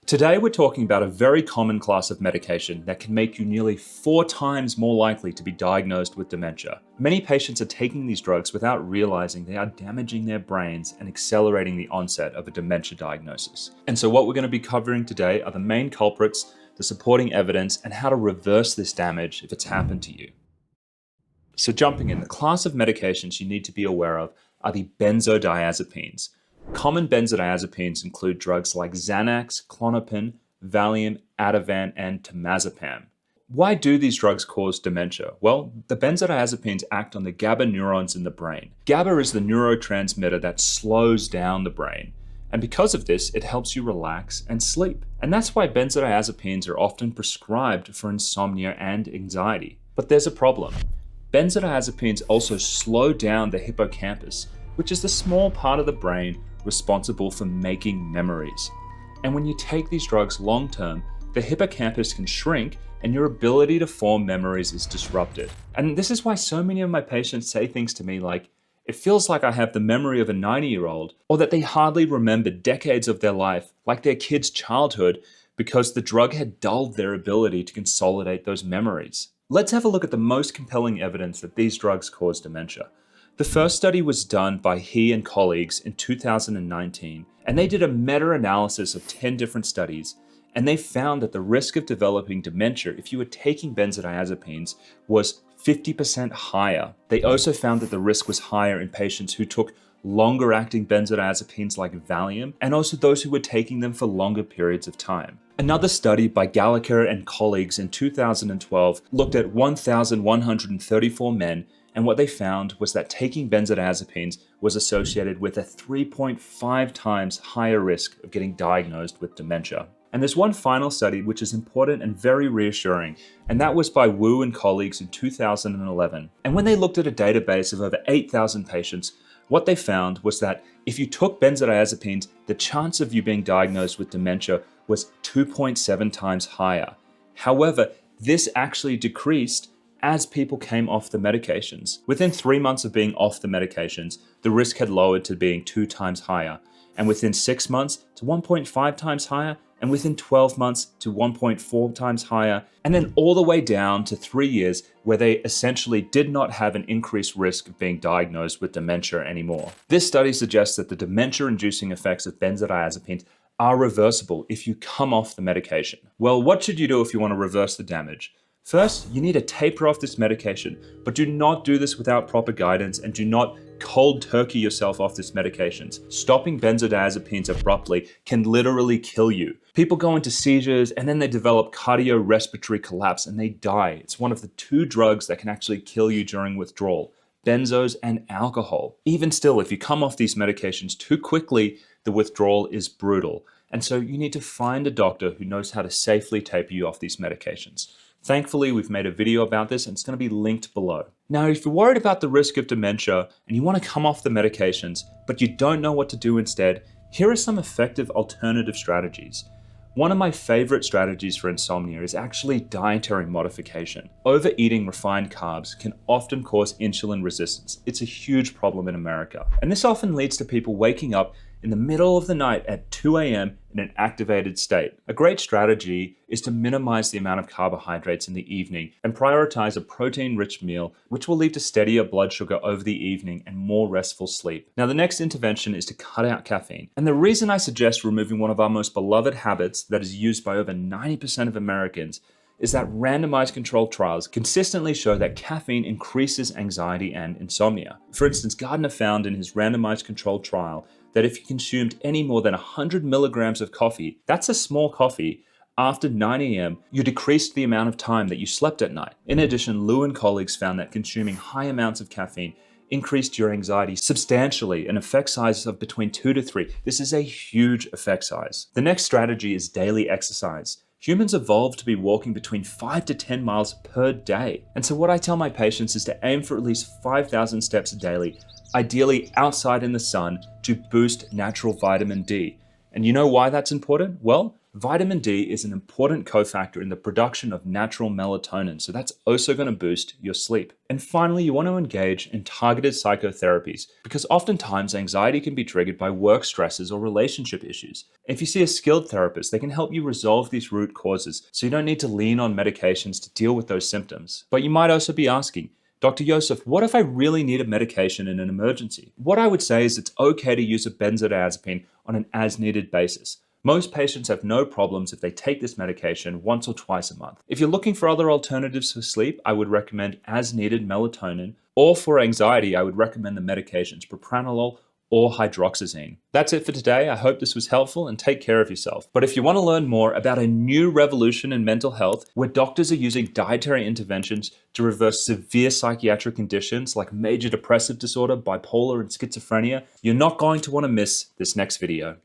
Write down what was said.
Today we're talking about a very common class of medication that can make you nearly 4 times more likely to be diagnosed with dementia. Many patients are taking these drugs without realizing they are damaging their brains and accelerating the onset of a dementia diagnosis. And so what we're going to be covering today are the main culprits, the supporting evidence, and how to reverse this damage if it's happened to you. So jumping in, the class of medications you need to be aware of are the benzodiazepines. Common benzodiazepines include drugs like Xanax, Klonopin, Valium, Ativan, and temazepam. Why do these drugs cause dementia? Well, the benzodiazepines act on the GABA neurons in the brain. GABA is the neurotransmitter that slows down the brain. And because of this, it helps you relax and sleep. And that's why benzodiazepines are often prescribed for insomnia and anxiety. But there's a problem. Benzodiazepines also slow down the hippocampus, which is the small part of the brain responsible for making memories. And when you take these drugs long term, the hippocampus can shrink and your ability to form memories is disrupted. And this is why so many of my patients say things to me like, it feels like I have the memory of a 90-year-old, or that they hardly remember decades of their life, like their kid's childhood, because the drug had dulled their ability to consolidate those memories. Let's have a look at the most compelling evidence that these drugs cause dementia. The first study was done by he and colleagues in 2019, and they did a meta-analysis of 10 different studies, and they found that the risk of developing dementia if you were taking benzodiazepines was 50% higher. They also found that the risk was higher in patients who took longer-acting benzodiazepines like Valium, and also those who were taking them for longer periods of time. Another study by Gallagher and colleagues in 2012 looked at 1,134 men, and what they found was that taking benzodiazepines was associated with a 3.5 times higher risk of getting diagnosed with dementia. And there's one final study which is important and very reassuring, and that was by Wu and colleagues in 2011. And when they looked at a database of over 8,000 patients, what they found was that if you took benzodiazepines, the chance of you being diagnosed with dementia was 2.7 times higher. However, this actually decreased as people came off the medications. Within 3 months of being off the medications, the risk had lowered to being 2 times higher, and within 6 months to 1.5 times higher, and within 12 months to 1.4 times higher, and then all the way down to 3 years where they essentially did not have an increased risk of being diagnosed with dementia anymore. This study suggests that the dementia-inducing effects of benzodiazepines are reversible if you come off the medication. Well, what should you do if you want to reverse the damage? First, you need to taper off this medication, but do not do this without proper guidance and do not cold turkey yourself off this medications. Stopping benzodiazepines abruptly can literally kill you. People go into seizures and then they develop cardiorespiratory collapse and they die. It's one of the 2 drugs that can actually kill you during withdrawal: benzos and alcohol. Even still, if you come off these medications too quickly, the withdrawal is brutal. And so you need to find a doctor who knows how to safely taper you off these medications. Thankfully, we've made a video about this and it's going to be linked below. Now, if you're worried about the risk of dementia and you want to come off the medications, but you don't know what to do instead, here are some effective alternative strategies. One of my favorite strategies for insomnia is actually dietary modification. Overeating refined carbs can often cause insulin resistance. It's a huge problem in America. And this often leads to people waking up in the middle of the night at 2 a.m. in an activated state. A great strategy is to minimize the amount of carbohydrates in the evening and prioritize a protein-rich meal, which will lead to steadier blood sugar over the evening and more restful sleep. Now, the next intervention is to cut out caffeine. And the reason I suggest removing one of our most beloved habits that is used by over 90% of Americans is that randomized controlled trials consistently show that caffeine increases anxiety and insomnia. For instance, Gardner found in his randomized controlled trial that if you consumed any more than 100 milligrams of coffee, that's a small coffee, after 9 a.m., you decreased the amount of time that you slept at night. In addition, Liu and colleagues found that consuming high amounts of caffeine increased your anxiety substantially, an effect size of between 2 to 3. This is a huge effect size. The next strategy is daily exercise. Humans evolved to be walking between 5 to 10 miles per day. And so what I tell my patients is to aim for at least 5,000 steps daily, ideally outside in the sun, to boost natural vitamin D. And you know why that's important? Well, Vitamin D is an important cofactor in the production of natural melatonin, so that's also going to boost your sleep. And finally, you want to engage in targeted psychotherapies because oftentimes anxiety can be triggered by work stresses or relationship issues. If you see a skilled therapist, they can help you resolve these root causes so you don't need to lean on medications to deal with those symptoms. But you might also be asking, Dr. Josef, what if I really need a medication in an emergency? What I would say is it's okay to use a benzodiazepine on an as-needed basis. Most patients have no problems if they take this medication once or twice a month. If you're looking for other alternatives for sleep, I would recommend as-needed melatonin, or for anxiety, I would recommend the medications propranolol or hydroxyzine. That's it for today. I hope this was helpful and take care of yourself. But if you want to learn more about a new revolution in mental health where doctors are using dietary interventions to reverse severe psychiatric conditions like major depressive disorder, bipolar, and schizophrenia, you're not going to want to miss this next video.